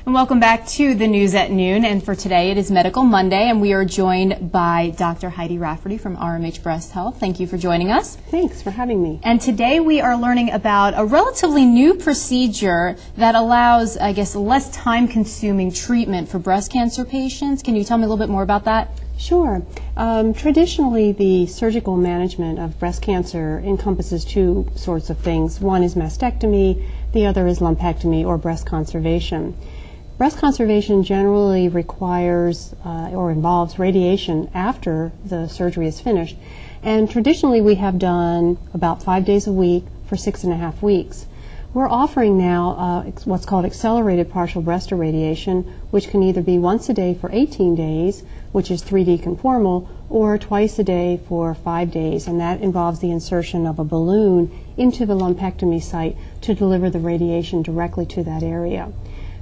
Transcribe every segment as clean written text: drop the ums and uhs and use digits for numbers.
And welcome back to the News at Noon. And for today, it is Medical Monday, and we are joined by Dr. Heidi Rafferty from RMH Breast Health. Thank you for joining us. Thanks for having me. And today we are learning about a relatively new procedure that allows, I guess, less time-consuming treatment for breast cancer patients. Can you tell me a little bit more about that? Sure. Traditionally, the surgical management of breast cancer encompasses two sorts of things. One is mastectomy, the other is lumpectomy or breast conservation. Breast conservation generally requires or involves radiation after the surgery is finished, and traditionally we have done about 5 days a week for 6.5 weeks. We're offering now what's called accelerated partial breast irradiation, which can either be once a day for 18 days, which is 3D conformal, or twice a day for 5 days, and that involves the insertion of a balloon into the lumpectomy site to deliver the radiation directly to that area.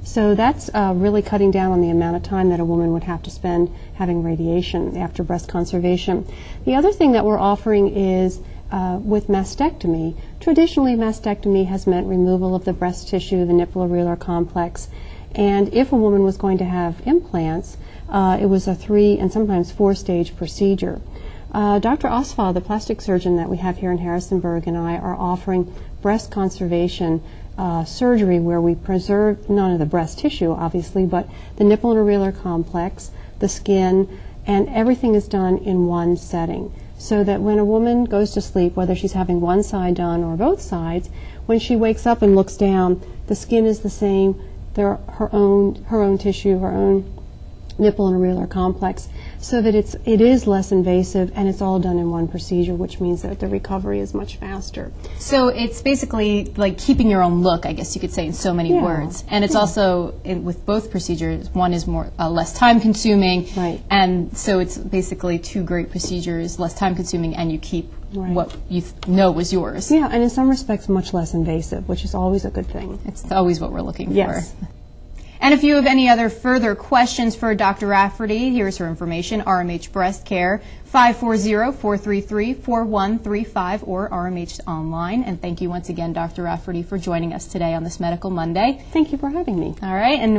So that's really cutting down on the amount of time that a woman would have to spend having radiation after breast conservation. The other thing that we're offering is with mastectomy. Traditionally, mastectomy has meant removal of the breast tissue, the nipple-areolar complex, and if a woman was going to have implants, it was a 3 and sometimes 4-stage procedure. Dr. Oswald, the plastic surgeon that we have here in Harrisonburg, and I are offering breast conservation surgery where we preserve not only the breast tissue, obviously, but the nipple and areolar complex, the skin, and everything is done in one setting. So that when a woman goes to sleep, whether she's having one side done or both sides, when she wakes up and looks down, the skin is the same, her own tissue, her own nipple and areolar complex, so that it is less invasive and it's all done in one procedure, which means that the recovery is much faster. So it's basically like keeping your own look, I guess you could say, in so many words. And it's also, with both procedures, one is more less time consuming, right, and so it's basically two great procedures, less time consuming, and you keep what you know was yours. Yeah, and in some respects much less invasive, which is always a good thing. It's always what we're looking for. And if you have any other further questions for Dr. Rafferty, here's her information: RMH Breast Care, 540-433-4135, or RMH Online. And thank you once again, Dr. Rafferty, for joining us today on this Medical Monday. Thank you for having me. All right. And